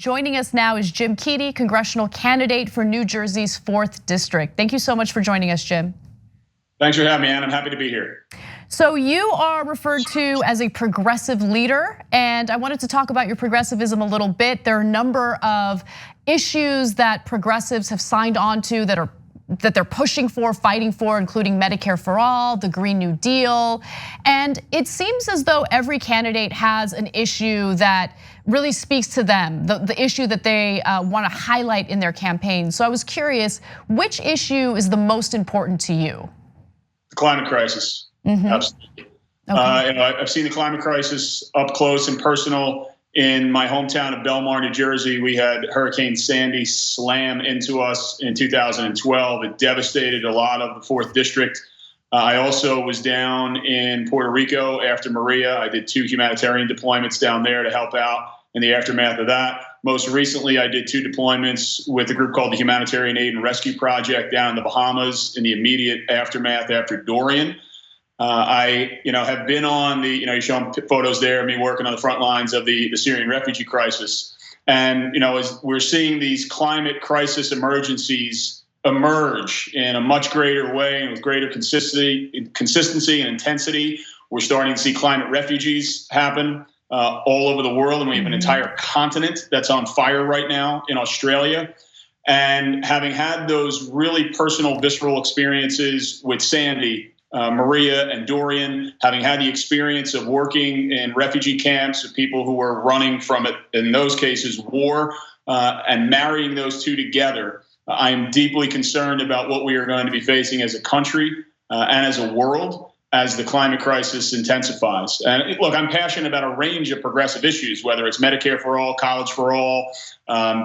Joining us now is Jim Keady, congressional candidate for New Jersey's 4th District. Thank you so much for joining us, Jim. Thanks for having me, Ann. I'm happy to be here. So you are referred to as a progressive leader, and I wanted to talk about your progressivism a little bit. There are a number of issues that progressives have signed on to that they're pushing for, fighting for, including Medicare for all, the Green New Deal. And it seems as though every candidate has an issue that really speaks to them, the issue that they want to highlight in their campaign. So I was curious, which issue is the most important to you? The climate crisis, absolutely. Okay. I've seen the climate crisis up close and personal. In my hometown of Belmar, New Jersey, we had Hurricane Sandy slam into us in 2012. It devastated a lot of the 4th District. I also was down in Puerto Rico after Maria. I did 2 humanitarian deployments down there to help out in the aftermath of that. Most recently, I did 2 deployments with a group called the Humanitarian Aid and Rescue Project down in the Bahamas in the immediate aftermath after Dorian. I have been on you're showing photos there of me working on the front lines of the Syrian refugee crisis. And, as we're seeing these climate crisis emergencies emerge in a much greater way and with greater consistency and intensity, we're starting to see climate refugees happen all over the world. And we have an entire continent that's on fire right now in Australia. And having had those really personal, visceral experiences with Sandy, Maria and Dorian, having had the experience of working in refugee camps with people who were running from it, in those cases, war, and marrying those 2 together, I am deeply concerned about what we are going to be facing as a country and as a world as the climate crisis intensifies. And look, I'm passionate about a range of progressive issues, whether it's Medicare for all, college for all,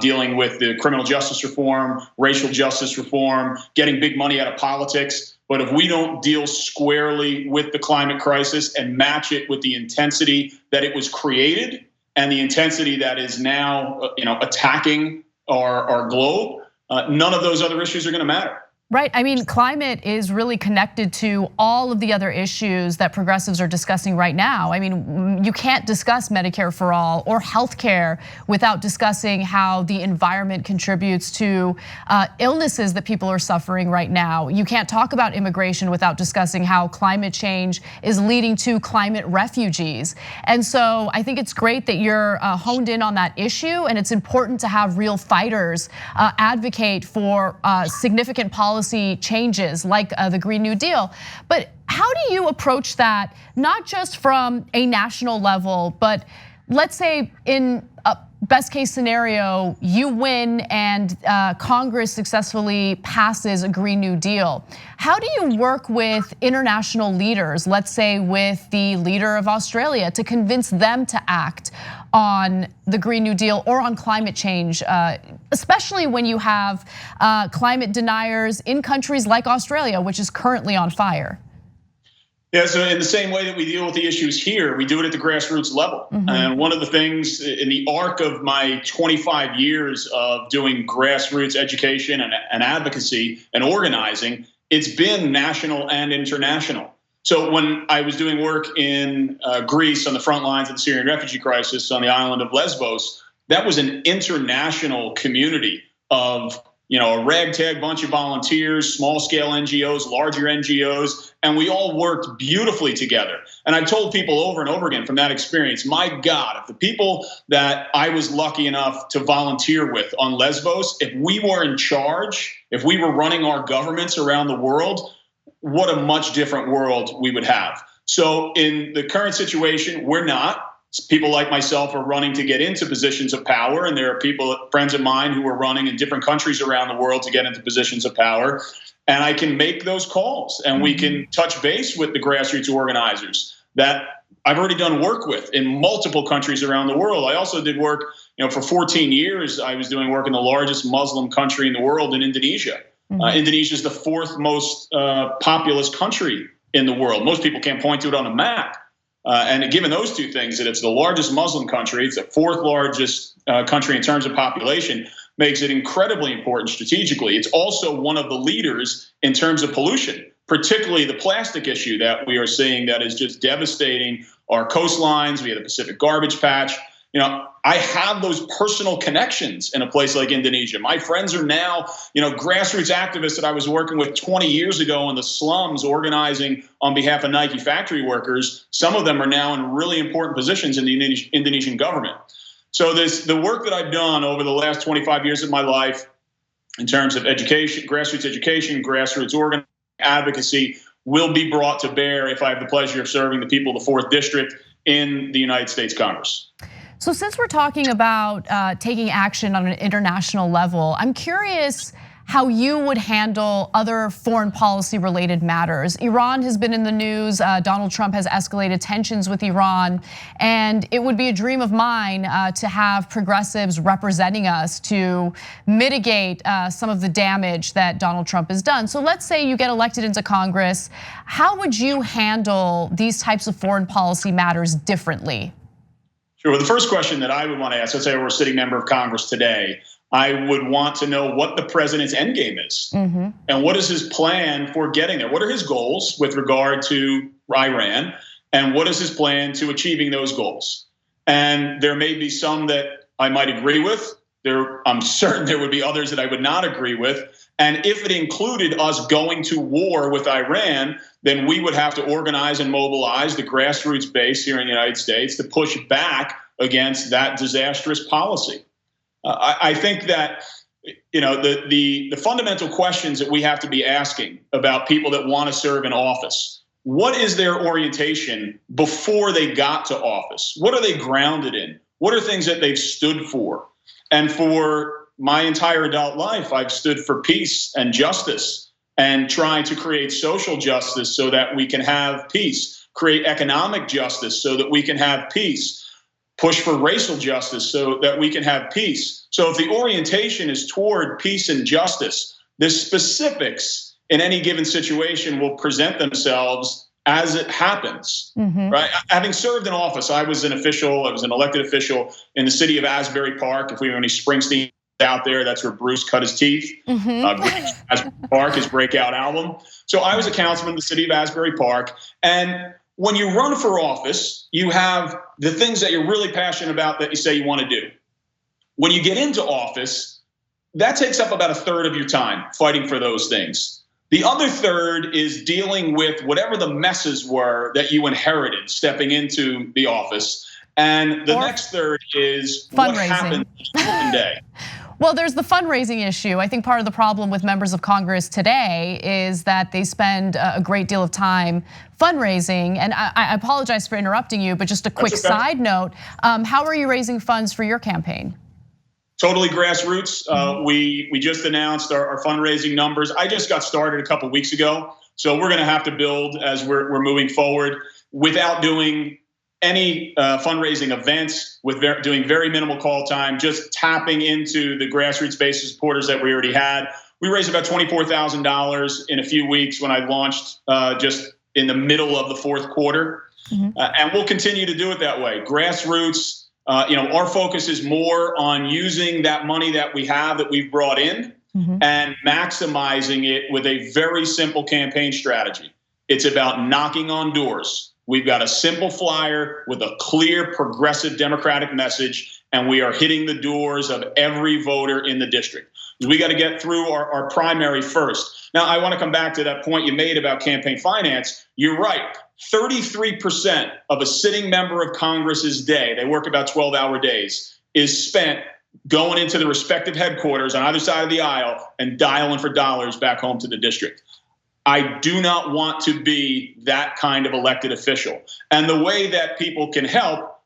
dealing with the criminal justice reform, racial justice reform, getting big money out of politics. But if we don't deal squarely with the climate crisis and match it with the intensity that it was created and the intensity that is now, attacking our globe, none of those other issues are going to matter. Right, I mean, climate is really connected to all of the other issues that progressives are discussing right now. I mean, you can't discuss Medicare for all or healthcare without discussing how the environment contributes to illnesses that people are suffering right now. You can't talk about immigration without discussing how climate change is leading to climate refugees. And so I think it's great that you're honed in on that issue, and it's important to have real fighters advocate for significant policy changes like the Green New Deal. But how do you approach that, not just from a national level, but let's say in a best case scenario, you win and Congress successfully passes a Green New Deal. How do you work with international leaders, let's say with the leader of Australia, to convince them to act on the Green New Deal or on climate change, especially when you have climate deniers in countries like Australia, which is currently on fire? Yeah, so in the same way that we deal with the issues here, we do it at the grassroots level. And one of the things in the arc of my 25 years of doing grassroots education and advocacy and organizing, it's been national and international. So when I was doing work in Greece on the front lines of the Syrian refugee crisis on the island of Lesbos, that was an international community of a ragtag bunch of volunteers, small scale NGOs, larger NGOs, and we all worked beautifully together. And I told people over and over again from that experience, my God, if the people that I was lucky enough to volunteer with on Lesbos, if we were in charge, if we were running our governments around the world, what a much different world we would have. So in the current situation, we're not. People like myself are running to get into positions of power, and there are people, friends of mine, who are running in different countries around the world to get into positions of power. And I can make those calls, and we can touch base with the grassroots organizers that I've already done work with in multiple countries around the world. I also did work, for 14 years, I was doing work in the largest Muslim country in the world, in Indonesia. Indonesia is the 4th most populous country in the world. Most people can't point to it on a map. And given those 2 things, that it's the largest Muslim country, it's the 4th largest country in terms of population, makes it incredibly important strategically. It's also one of the leaders in terms of pollution, particularly the plastic issue that we are seeing that is just devastating our coastlines. We had a Pacific garbage patch. I have those personal connections in a place like Indonesia. My friends are now, grassroots activists that I was working with 20 years ago in the slums organizing on behalf of Nike factory workers. Some of them are now in really important positions in the Indonesian government. So the work that I've done over the last 25 years of my life in terms of education, grassroots organizing, advocacy will be brought to bear if I have the pleasure of serving the people of the 4th District in the United States Congress. So since we're talking about taking action on an international level, I'm curious how you would handle other foreign policy related matters. Iran has been in the news. Donald Trump has escalated tensions with Iran. And it would be a dream of mine to have progressives representing us to mitigate some of the damage that Donald Trump has done. So let's say you get elected into Congress. How would you handle these types of foreign policy matters differently? Sure. Well, the first question that I would want to ask, let's say we're a sitting member of Congress today, I would want to know what the president's end game is. And what is his plan for getting there? What are his goals with regard to Iran? And what is his plan to achieving those goals? And there may be some that I might agree with. I'm certain there would be others that I would not agree with. And if it included us going to war with Iran, then we would have to organize and mobilize the grassroots base here in the United States to push back against that disastrous policy. I think that the fundamental questions that we have to be asking about people that want to serve in office: what is their orientation before they got to office? What are they grounded in? What are things that they've stood for? And for my entire adult life, I've stood for peace and justice and trying to create social justice so that we can have peace, create economic justice so that we can have peace, push for racial justice so that we can have peace. So if the orientation is toward peace and justice, the specifics in any given situation will present themselves as it happens, right? Having served in office, I was an elected official in the city of Asbury Park. If we have any Springsteen out there, that's where Bruce cut his teeth. Asbury Park, his breakout album. So I was a councilman in the city of Asbury Park. And when you run for office, you have the things that you're really passionate about that you say you want to do. When you get into office, that takes up about a third of your time fighting for those things. The other third is dealing with whatever the messes were that you inherited stepping into the office. And the next third is what happened one day. Well, there's the fundraising issue. I think part of the problem with members of Congress today is that they spend a great deal of time fundraising. And I apologize for interrupting you, but just a quick side note. How are you raising funds for your campaign? Totally grassroots. We just announced our fundraising numbers. I just got started a couple weeks ago. So we're going to have to build as we're moving forward without doing any fundraising events, with doing very minimal call time, just tapping into the grassroots base of supporters that we already had. We raised about $24,000 in a few weeks when I launched just in the middle of the fourth quarter. And we'll continue to do it that way. Grassroots, our focus is more on using that money that we have that we've brought in and maximizing it with a very simple campaign strategy. It's about knocking on doors. We've got a simple flyer with a clear progressive Democratic message, and we are hitting the doors of every voter in the district. We got to get through our primary first. Now, I want to come back to that point you made about campaign finance. You're right. 33% of a sitting member of Congress's day, they work about 12-hour days, is spent going into the respective headquarters on either side of the aisle and dialing for dollars back home to the district. I do not want to be that kind of elected official. And the way that people can help,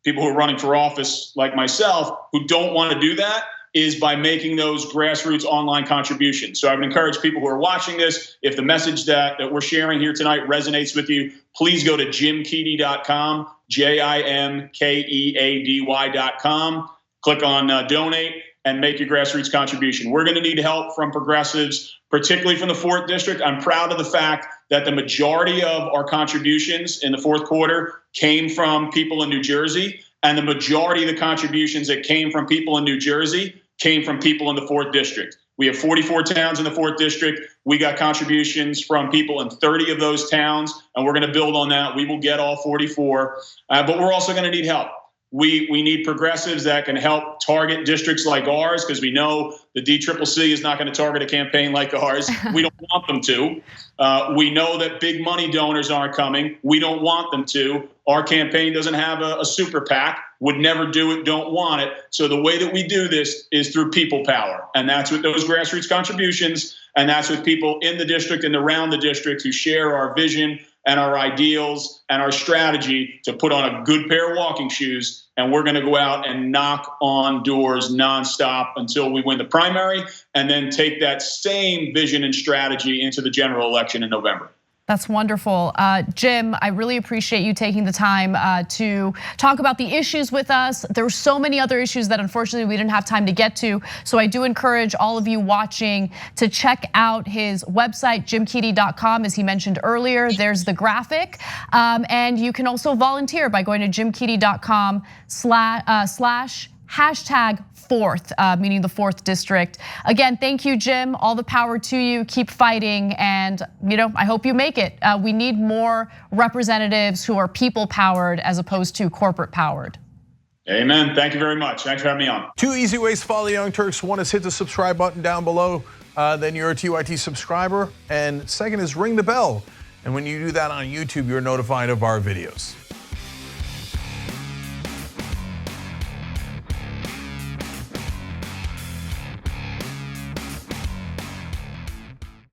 people who are running for office like myself, who don't want to do that, is by making those grassroots online contributions. So I would encourage people who are watching this, if the message that we're sharing here tonight resonates with you, please go to jimkeady.com, JIMKEADY.com, click on donate and make your grassroots contribution. We're going to need help from progressives, particularly from the 4th District. I'm proud of the fact that the majority of our contributions in the fourth quarter came from people in New Jersey, and the majority of the contributions that came from people in New Jersey came from people in the 4th District. We have 44 towns in the 4th District. We got contributions from people in 30 of those towns, and we're going to build on that. We will get all 44, but we're also going to need help. We need progressives that can help target districts like ours, because we know the DCCC is not going to target a campaign like ours. We don't want them to. We know that big money donors aren't coming. We don't want them to. Our campaign doesn't have a super PAC, would never do it, don't want it. So the way that we do this is through people power. And that's with those grassroots contributions. And that's with people in the district and around the district who share our vision and our ideals and our strategy to put on a good pair of walking shoes. And we're going to go out and knock on doors nonstop until we win the primary, and then take that same vision and strategy into the general election in November. That's wonderful. Jim, I really appreciate you taking the time to talk about the issues with us. There were so many other issues that unfortunately we didn't have time to get to. So I do encourage all of you watching to check out his website, jimkeady.com, as he mentioned earlier. There's the graphic. And you can also volunteer by going to jimkeady.com /# fourth, meaning the 4th district. Again, thank you, Jim. All the power to you. Keep fighting, and I hope you make it. We need more representatives who are people powered as opposed to corporate powered. Amen. Thank you very much. Thanks for having me on. 2 easy ways to follow the Young Turks. One is hit the subscribe button down below. Then you're a TYT subscriber. And second is ring the bell. And when you do that on YouTube, you're notified of our videos.